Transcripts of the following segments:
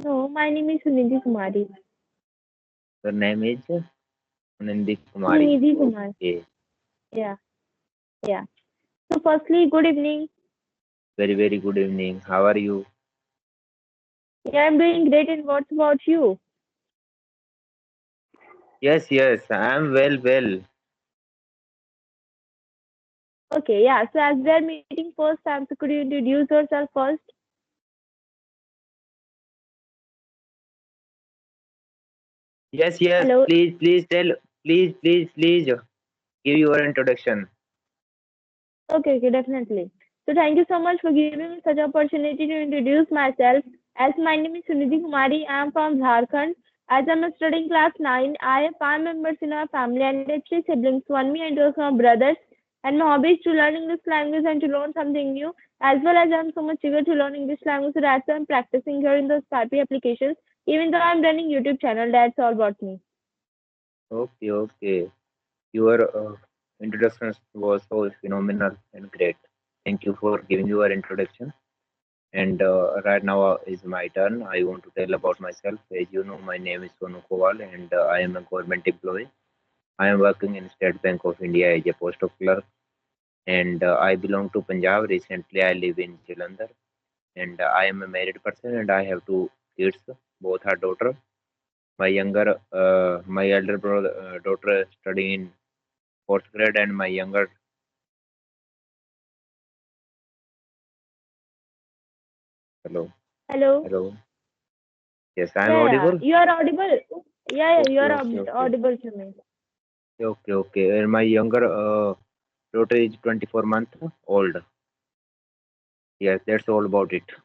No, my name is Sunidhi Kumari. Your name is Nindi Kumari. Sunidhi Kumari. Okay. Yeah, yeah. So, firstly, good evening. Very, very good evening. How are you? Yeah, I'm doing great. And what's about you? Yes, yes, I am well. Okay, yeah. So, as we are meeting first time, so could you introduce yourself first? Yes, Hello. please tell, please give your introduction. Okay, definitely. So, thank you so much for giving me such opportunity to introduce myself. As my name is Sunidhi Kumari, I am from Jharkhand. As I'm studying class 9, I have 5 members in our family and 3 siblings, one me and 2 of my brothers. And my hobby is to learn English language and to learn something new. As well as I'm so much eager to learn English language, so that's why I'm practicing here in the Skype applications. Even though I'm running YouTube channel, that's all about me. Okay. Your introduction was so phenomenal and great. Thank you for giving your introduction. And right now is my turn. I want to tell about myself. As you know, my name is Sonu Kowal, and I am a government employee. I am working in State Bank of India as a post clerk, and I belong to Punjab. Recently, I live in Jalandhar, and I am a married person, and I have 2 kids. Both are daughter. My elder brother, daughter studying in fourth grade, and my younger. Hello, Hello. hello. Yes, I am Yeah. audible. You are audible. Yeah, you are Okay. audible to me. Okay. And my younger daughter is 24 months old. Yes, that's all about it.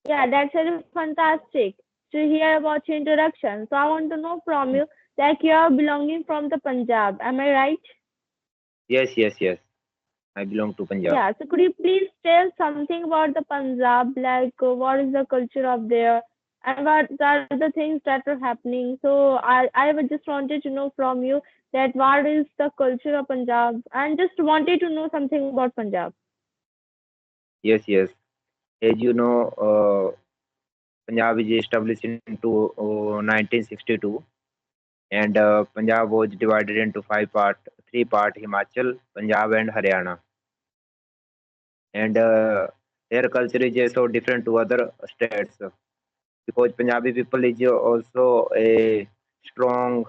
Yeah, that's really fantastic to hear about your introduction. So I want to know from you, like you are belonging from the Punjab. Am I right? Yes. I belong to Punjab. Yeah. So could you please tell something about the Punjab, like what is the culture of there, and what are the things that are happening? So I would just wanted to know from you that what is the culture of Punjab, and just wanted to know something about Punjab. Yes. As you know, Punjab is established into 1962, and Punjab was divided into three part: Himachal, Punjab, and Haryana. And their culture is so different to other states because Punjabi people is also a strong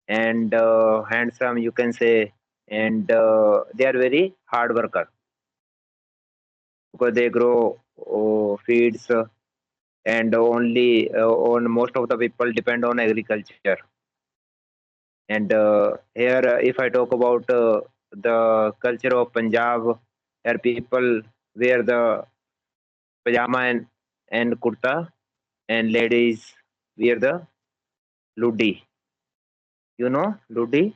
and handsome, you can say, and they are very hard worker because they grow feeds and only on most of the people depend on agriculture. And here, if I talk about the culture of Punjab, here people wear the pajama and kurta, and ladies wear the ludi. You know ludi?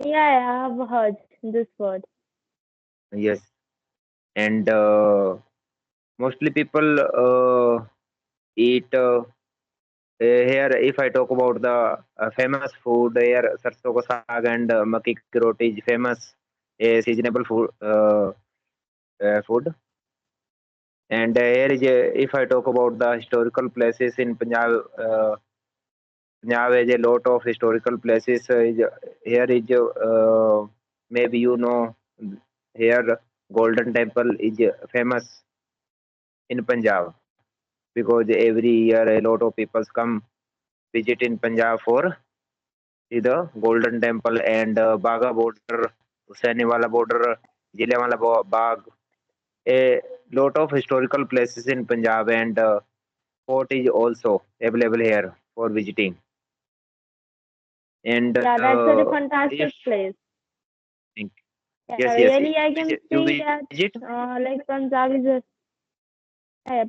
Yeah, I have heard this word. Yes. And mostly people eat here. If I talk about the famous food here, sarson ka saag and makki ki roti is famous, a seasonable food. And here is if I talk about the historical places in Punjab, Punjab has a lot of historical places. Here is maybe you know here Golden Temple is famous in Punjab because every year a lot of people come visit in Punjab for see the Golden Temple and Baga border, Husainiwala border, Jallianwala Bagh. A lot of historical places in Punjab and fort is also available here for visiting. And Yeah, that's a if fantastic place. Yeah, yes, really, I can you see visit, that like Punjab is a.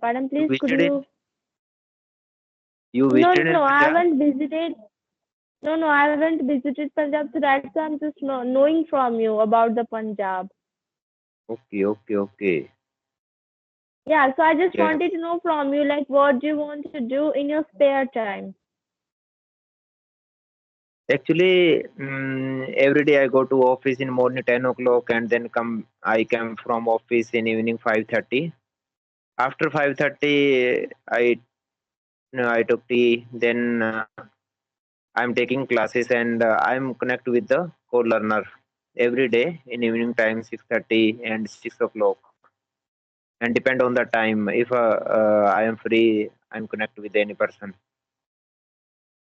Pardon, you please, could visited you? you No, visited no, in I Punjab. haven't visited. No, I haven't visited Punjab, so that's why I'm just knowing from you about the Punjab. Okay. Yeah, so I just Yes. wanted to know from you, like, what do you want to do in your spare time? Actually, every day I go to office in morning 10 o'clock and then come. I come from office in evening 5:30. After 5:30, I took tea. Then I'm taking classes and I'm connect with the co-learner every day in evening time 6:30 and 6 o'clock. And depend on the time. If I am free, I'm connect with any person.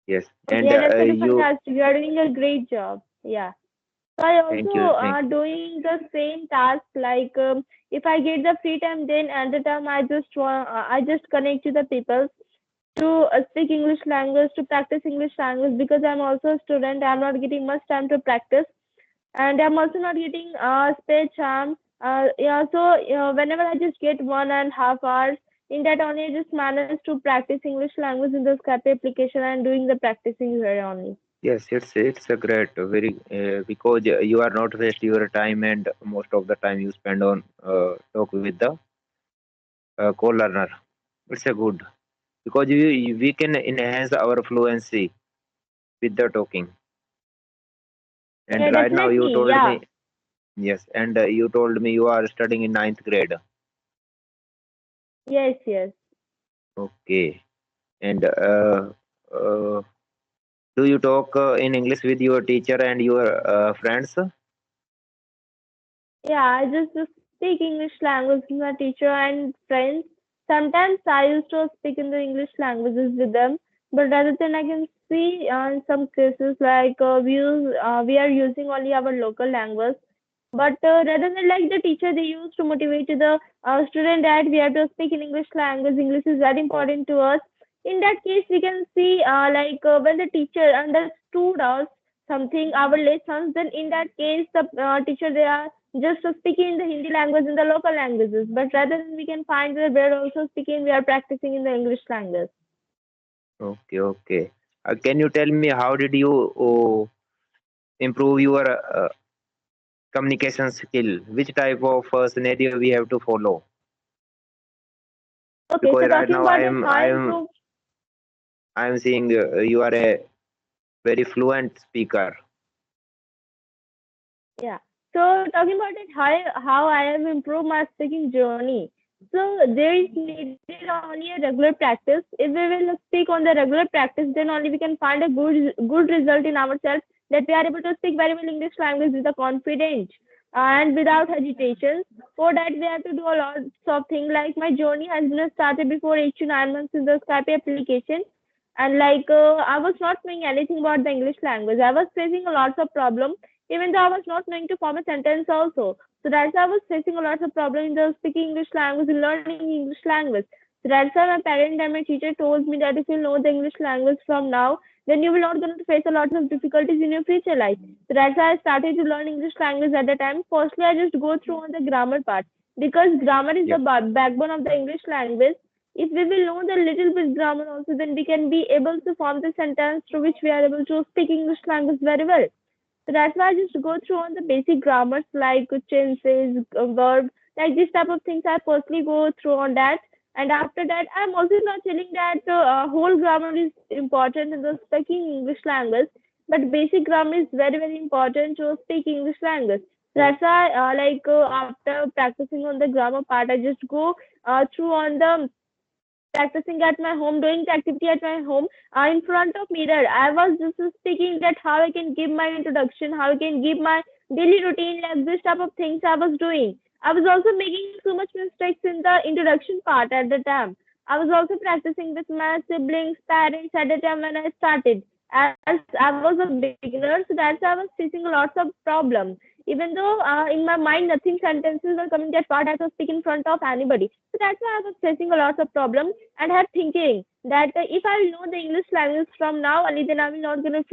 Yes, Okay, and yeah, that's very you. fantastic. You are doing a great job. Yeah. So I Thank also you, thank are you. doing the same task. Like if I get the free time, then at the time I just connect to the people to speak English language, to practice English language, because I'm also a student. I'm not getting much time to practice, and I'm also not getting spare time. Yeah, so whenever I just get 1.5 hours, in that only I just manage to practice English language in the Skype application and doing the practicing here only. Yes, it's a great, very because you are not waste your time and most of the time you spend on talk with the co-learner. It's a good because we can enhance our fluency with the talking. And Yeah, right now you definitely. told Yeah. me yes, and you told me you are studying in ninth grade. Yes, yes. Okay, and uh, do you talk in English with your teacher and your friends? Yeah, I just speak English language with my teacher and friends. Sometimes I used to speak in the English languages with them, but rather than I can see in some cases like we are using only our local language. But rather than like the teacher, they used to motivate to the student that we have to speak in English language. English is very important to us. In that case, we can see when the teacher understood us something our lessons, then in that case the teacher they are just speaking in the Hindi language in the local languages, but rather than we can find that we're also speaking, we are practicing in the English language. Okay, okay. Can you tell me how did you improve your communication skill? Which type of scenario we have to follow? Okay, Because so right talking now about that, how I improve. I'm seeing you are a very fluent speaker. Yeah. So talking about it, how I have improved my speaking journey. So there is needed only a regular practice. If we will speak on the regular practice, then only we can find a good result in ourselves, that we are able to speak very well English language with a confidence and without hesitation. For that, we have to do a lot of things. Like my journey has been started before 8 to 9 months in the Skype application, and I was not knowing anything about the English language. I was facing a lot of problems, even though I was not knowing to form a sentence also. So that's why I was facing a lot of problem in the speaking English language and learning English language. So that's why my parent and my teacher told me that if you know the English language from now, then you will not going to face a lot of difficulties in your future life. So that's why I started to learn English language at the time. Firstly, I just go through on the grammar part, because grammar is the Yes. backbone of the English language. If we will know the little bit grammar also, then we can be able to form the sentence through which we are able to speak English language very well. So that's why I just go through on the basic grammars like tenses, verb, like this type of things. I personally go through on that, and after that, I'm also not telling that whole grammar is important in the speaking English language, but basic grammar is very important to speak English language. That's why, after practicing on the grammar part, I just go through on the practicing at my home, doing the activity at my home in front of mirror. I was just speaking that how I can give my introduction, how I can give my daily routine, like this type of things I was doing. I was also making so much mistakes in the introduction part at the time. I was also practicing with my siblings, parents at the time when I started. As I was a beginner, so that's why I was facing lots of problems. Even though in my mind nothing sentences were coming that part, I have to speak in front of anybody. So that's why I was facing a lot of problems, and I had thinking that if I will know the English language from now only, then I will not gonna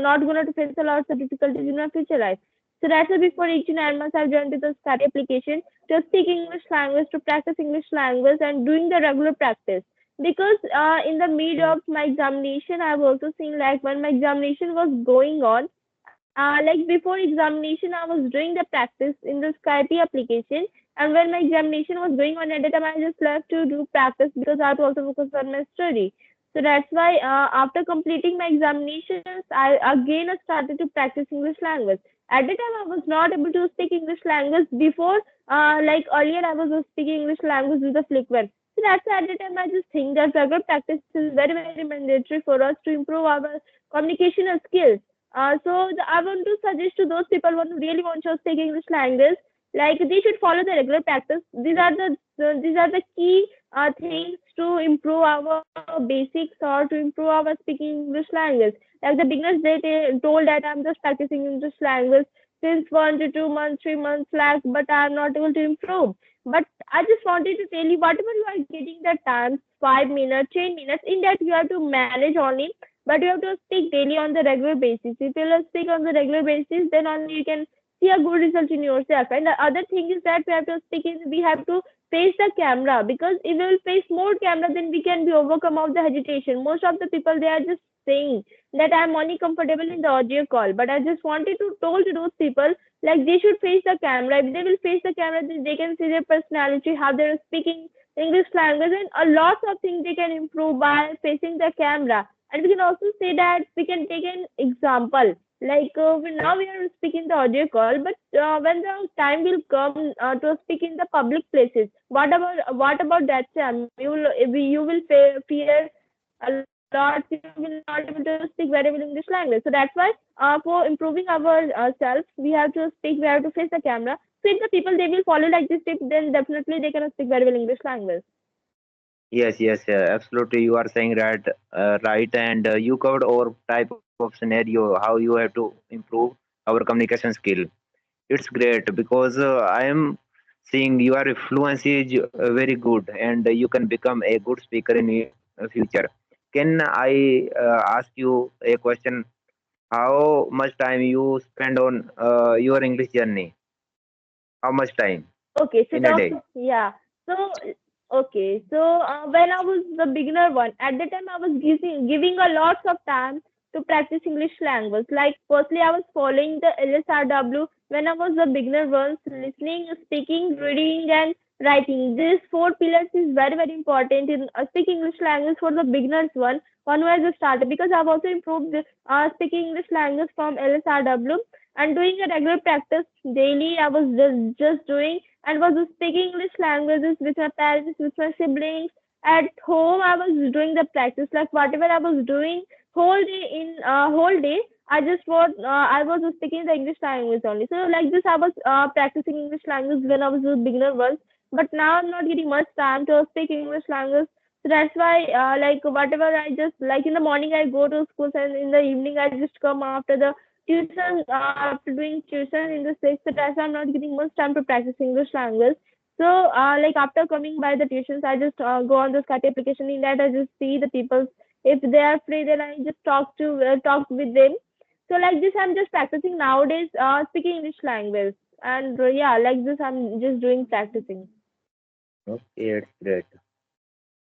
not gonna to face a lot of difficulties in my future life. So that's why before 8 to 9 months I've joined with the study application to speak English language, to practice English language, and doing the regular practice. Because in the mid of my examination, I've also seen like when my examination was going on, like before examination, I was doing the practice in the Skype application, and when my examination was going on at the time, I just left to do practice because I had to also focus on my study. So that's why after completing my examinations, I again started to practice English language. At the time I was not able to speak English language before. Like earlier I was speaking English language with a fluent. So that's why at the time I just think that regular practice is very very mandatory for us to improve our communication skills. I want to suggest to those people who really want to speak English language, like they should follow the regular practice. These are the key things to improve our basics or to improve our speaking English language. Like the beginners, they told that I'm just practicing English language since 1 to 2 months, 3 months, like, but I'm not able to improve. But I just wanted to tell you, whatever you are getting that time, 5 minutes, 10 minutes, in that you have to manage only, but you have to speak daily on the regular basis. If you will speak on the regular basis, then only you can see a good result in yourself. And the other thing is that we have to speak in, we have to face the camera, because if we will face more camera, then we can be overcome of the hesitation. Most of the people, they are just saying that I'm only comfortable in the audio call, but I just wanted to told to those people, like they should face the camera. If they will face the camera, then they can see their personality, how they're speaking English language, and a lot of things they can improve by facing the camera. And we can also say that we can take an example. Like now we are speaking the audio call, but when the time will come to speak in the public places, what about that time? You will fear a lot. You will not able to speak very well English language. So that's why for improving our self, we have to speak. We have to face the camera. So if the people they will follow like this tip, then definitely they can speak very well English language. Yes, yes, absolutely. You are saying right, right, and you covered all type of scenario how you have to improve our communication skill. It's great because I am seeing your fluency is very good, and you can become a good speaker in future. Can I ask you a question? How much time you spend on your English journey? How much time Okay, so in a talk. day? Yeah. So okay, so when I was the beginner one, at the time I was giving a lots of time to practice English language. Like firstly, I was following the LSRW when I was the beginner ones, listening, speaking, reading, and writing. These four pillars is very very important in speaking English language for the beginners one who has just started, because I've also improved speaking English language from LSRW and doing a regular practice daily. I was just doing and was speaking English languages with my parents, with my siblings. At home, I was doing the practice, like whatever I was doing whole day. I was speaking the English language only. So like this, I was practicing English language when I was a beginner once. But now I'm not getting much time to speak English language. So that's why, like whatever I just like in the morning I go to school, and in the evening I just come after the tuition, after doing tuition in the sixth class. I'm not getting much time to practice English language. So like after coming by the tuitions, I just go on the Skype application. In that I just see the people. If they are free, then I just talk with them. So like this I'm just practicing nowadays speaking English language. And yeah, like this I'm just doing practicing. Okay, it's great.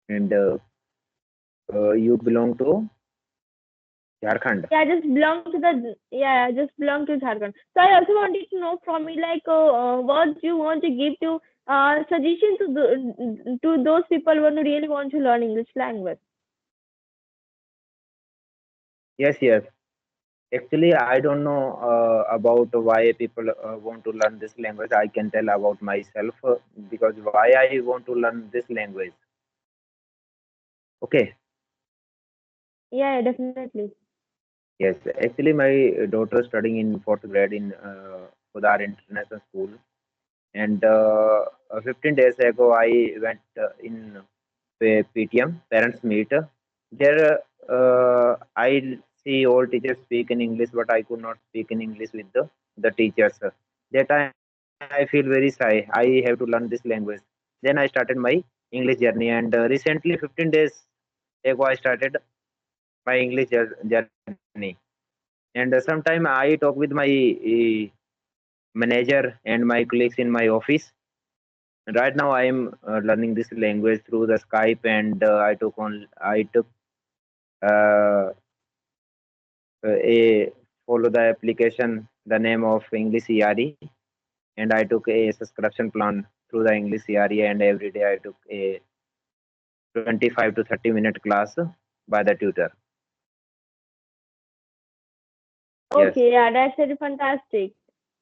And you belong to Jharkhand. Yeah, I just belong to the yeah, I just belong to Jharkhand. So I also wanted to know from you, like what you want to give to suggestion to those people who really want to learn English language. Yes, yes. Actually, I don't know about why people want to learn this language. I can tell about myself because why I want to learn this language. Okay. Yeah, yeah, definitely. Yes. Actually, my daughter is studying in fourth grade in Udar International School, and 15 days ago I went in PTM parents meet. There, I see all teachers speak in English, but I could not speak in English with the teachers. That time I feel very shy. I have to learn this language. Then I started my English journey, and recently, 15 days ago, I started my English journey. And sometime I talk with my manager and my colleagues in my office. Right now, I am learning this language through the Skype, and I took uh, a follow the application, the name of English ERE, and I took a subscription plan through the English ERE, and every day I took a 25 to 30-minute class by the tutor. Yes, Okay, yeah, that's very fantastic.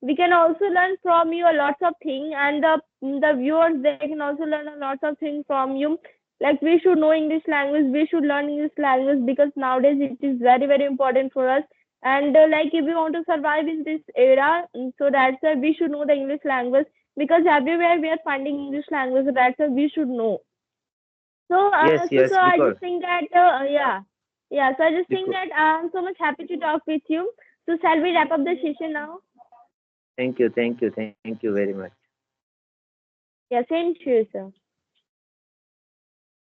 we can also learn from you a lots of things, and the viewers, they can also learn a lots of things from you. Like, we should know English language, we should learn English language, because nowadays it is very very important for us. And like, if we want to survive in this era, so that's why we should know the English language, because everywhere we are finding English language, so that's why we should know. So, Yes, so yes, I just because think that, yeah. So I just think because that I'm so much happy to talk with you. So shall we wrap up the session now? thank you, thank you, thank you very much. Yeah, same to you, sir.